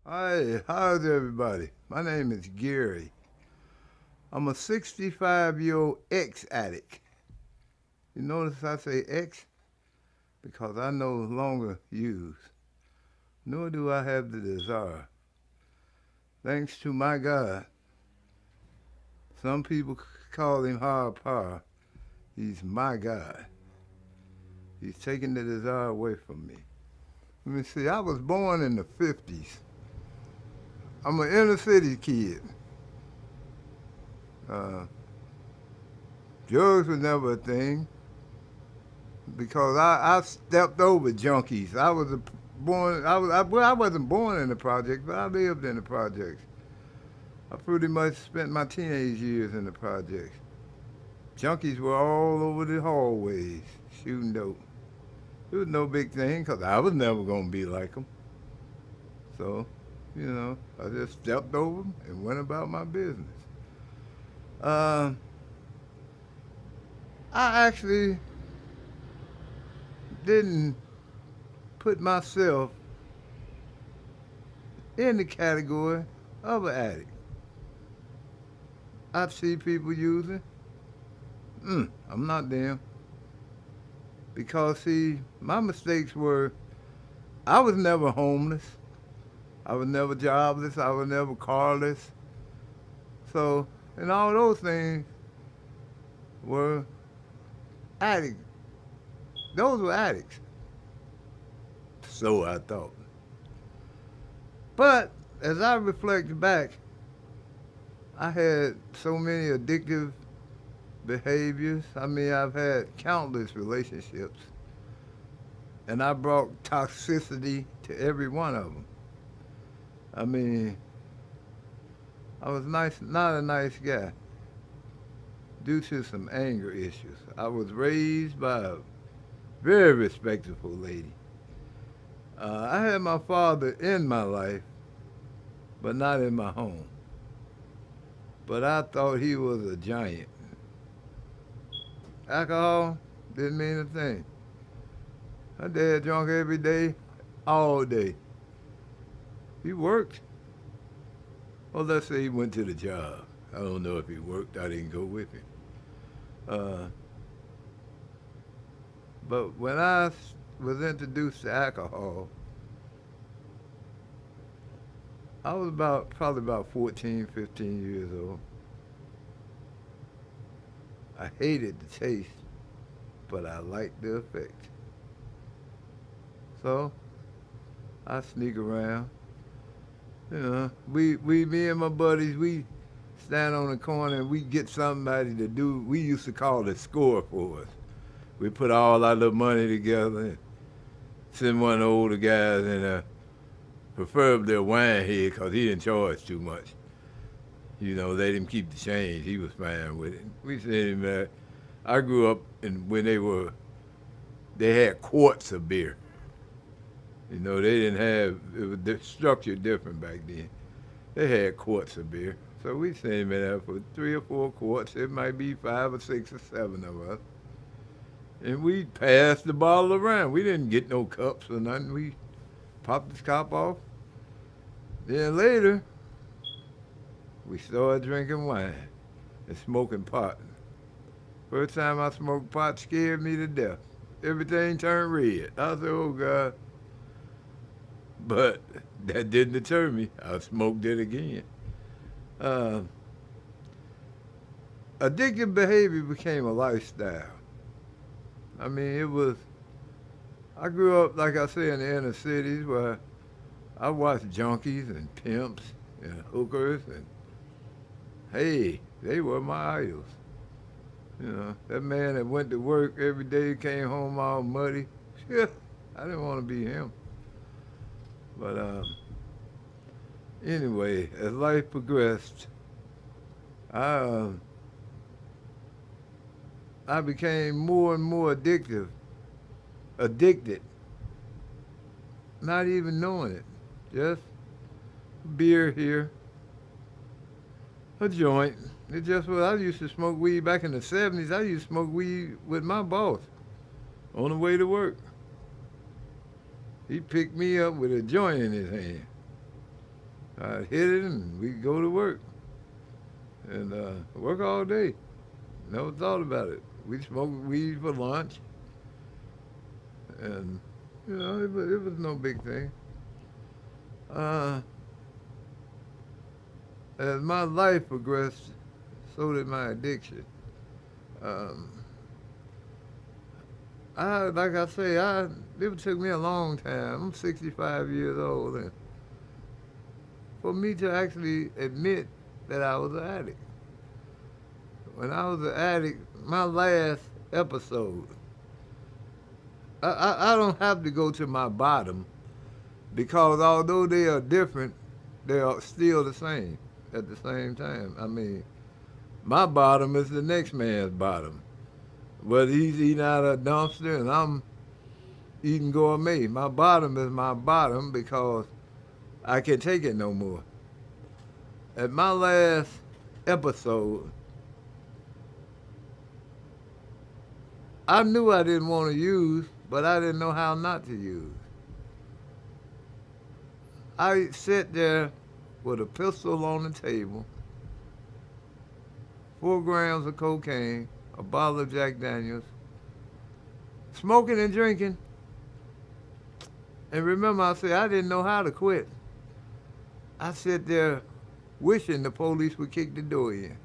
Hi, how's everybody? My name is Gary. I'm a 65-year-old ex-addict. You notice I say ex because I no longer use, nor do I have the desire. Thanks to my God, some people call him higher power. He's my God. He's taken the desire away from me. Let me see, I was born in the 50s. I'm an inner city kid. Uh, Drugs was never a thing because I stepped over junkies. I was a, born. Well, I wasn't born in the project, but I lived in the projects. I pretty much spent my teenage years in the projects. Junkies were all over the hallways shooting dope. It was no big thing because I was never gonna be like them. So, I just stepped over them and went about my business. Uh, I actually didn't put myself in the category of an addict. I see people using. I'm not them. Because, see, my mistakes were I was never homeless. I was never jobless. I was never carless. So, and all those things were addicts. Those were addicts. So I thought. But as I reflect back, I had so many addictive behaviors. I mean, I've had countless relationships, and I brought toxicity to every one of them. I mean, I was not a nice guy due to some anger issues. I was raised by a very respectable lady. I had my father in my life, but not in my home. But I thought he was a giant. Alcohol didn't mean a thing. My dad drunk every day, all day. He worked. Well, let's say he went to the job. I don't know if he worked. I didn't go with him. Uh, but when was introduced to alcohol, I was probably about 14, 15 years old. I hated the taste, but I liked the effect. So I sneak around. Me and my buddies, we stand on the corner and we get somebody to do. We used to call it score for us. We put all our little money together and send one of the older guys and preferably a wine head because he didn't charge too much. Let him keep the change. He was fine with it. We sent him that. I grew up when they had quarts of beer. They didn't have, it was the structure different back then. They had quarts of beer. So we sent him in there for 3 or 4 quarts. It might be 5 or 6 or 7 of us. And we passed the bottle around. We didn't get no cups or nothing. We popped the top off. Then later, we started drinking wine and smoking pot. First time I smoked pot scared me to death. Everything turned red. I said, oh God. But that didn't deter me. I smoked it again. Uh, Addictive behavior became a lifestyle. I mean, I grew up, like I say, in the inner cities where I watched junkies and pimps and hookers, and hey, they were my idols. That man that went to work every day, came home all muddy. Yeah, I didn't want to be him. But anyway, as life progressed, I um, I became more and more addicted, not even knowing it. Just beer here, a joint. It just was. I used to smoke weed back in the '70s. I used to smoke weed with my boss on the way to work. He picked me up with a joint in his hand. I'd hit it and we'd go to work and work all day. Never thought about it. We smoked weed for lunch, and it was no big thing. Uh, as my life progressed, so did my addiction. Um, like I say, it took me a long time. I'm 65 years old, and for me to actually admit that I was an addict. When I was an addict, my last episode, I don't have to go to my bottom because although they are different, they are still the same at the same time. I mean, my bottom is the next man's bottom. Whether he's eating out of a dumpster and I'm eating gourmet, my bottom is my bottom because I can't take it no more. At my last episode, I knew I didn't want to use, but I didn't know how not to use. I sat there with a pistol on the table, 4 grams of cocaine, a bottle of Jack Daniels, smoking and drinking. And remember, I said I didn't know how to quit. I sat there wishing the police would kick the door in.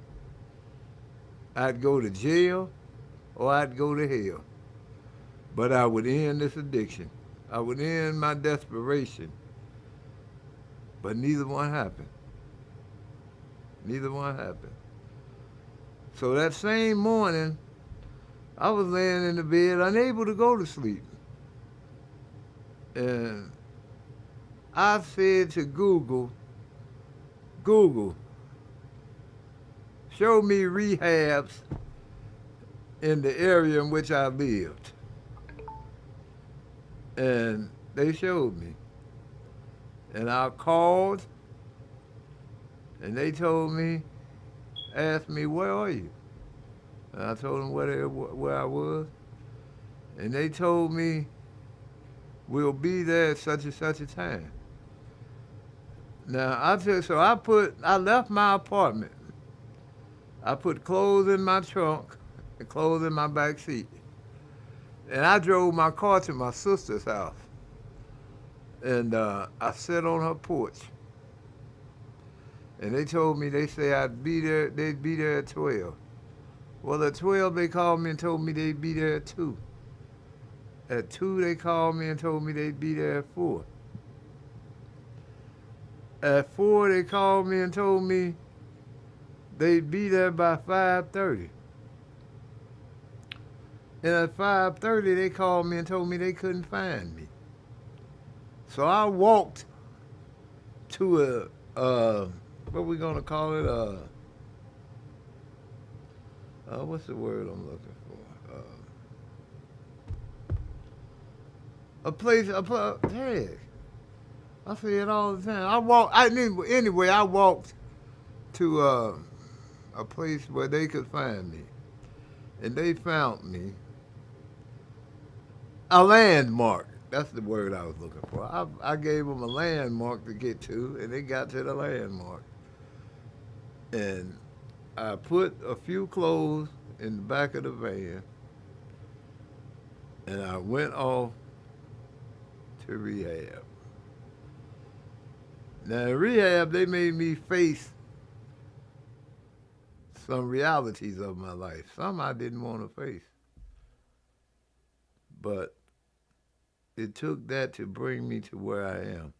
I'd go to jail or I'd go to hell. But I would end this addiction. I would end my desperation. But neither one happened. Neither one happened. So that same morning, I was laying in the bed, unable to go to sleep. And I said to Google, show me rehabs in the area in which I lived. And they showed me. And I called, and they told me, asked me, where are you? And I told them where I was. And they told me, we'll be there at such and such a time. Now, I left my apartment. I put clothes in my trunk and clothes in my back seat. And I drove my car to my sister's house. And I sat on her porch. And they told me, they say they'd be there at 12. Well, at 12, they called me and told me they'd be there at 2. At 2, they called me and told me they'd be there at 4. At 4, they called me and told me they'd be there by 5:30. And at 5:30, they called me and told me they couldn't find me. So I walked to what we gonna call it? What's the word I'm looking for? Hey, I say it all the time. I walked to a place where they could find me, and they found me. A landmark. That's the word I was looking for. I gave them a landmark to get to, and they got to the landmark. And I put a few clothes in the back of the van, and I went off to rehab. Now, in rehab, they made me face some realities of my life. Some I didn't want to face. But it took that to bring me to where I am.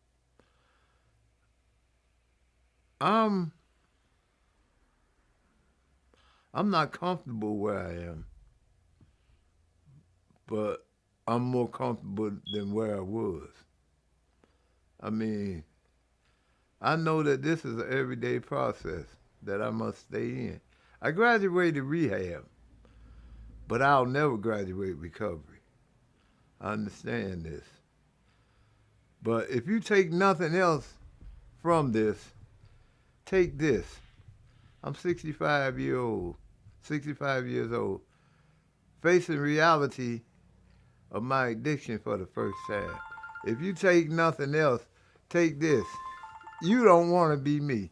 I'm not comfortable where I am, but I'm more comfortable than where I was. I mean, I know that this is an everyday process that I must stay in. I graduated rehab, but I'll never graduate recovery. I understand this. But if you take nothing else from this, take this. I'm 65 years old, facing reality of my addiction for the first time. If you take nothing else, take this. You don't want to be me.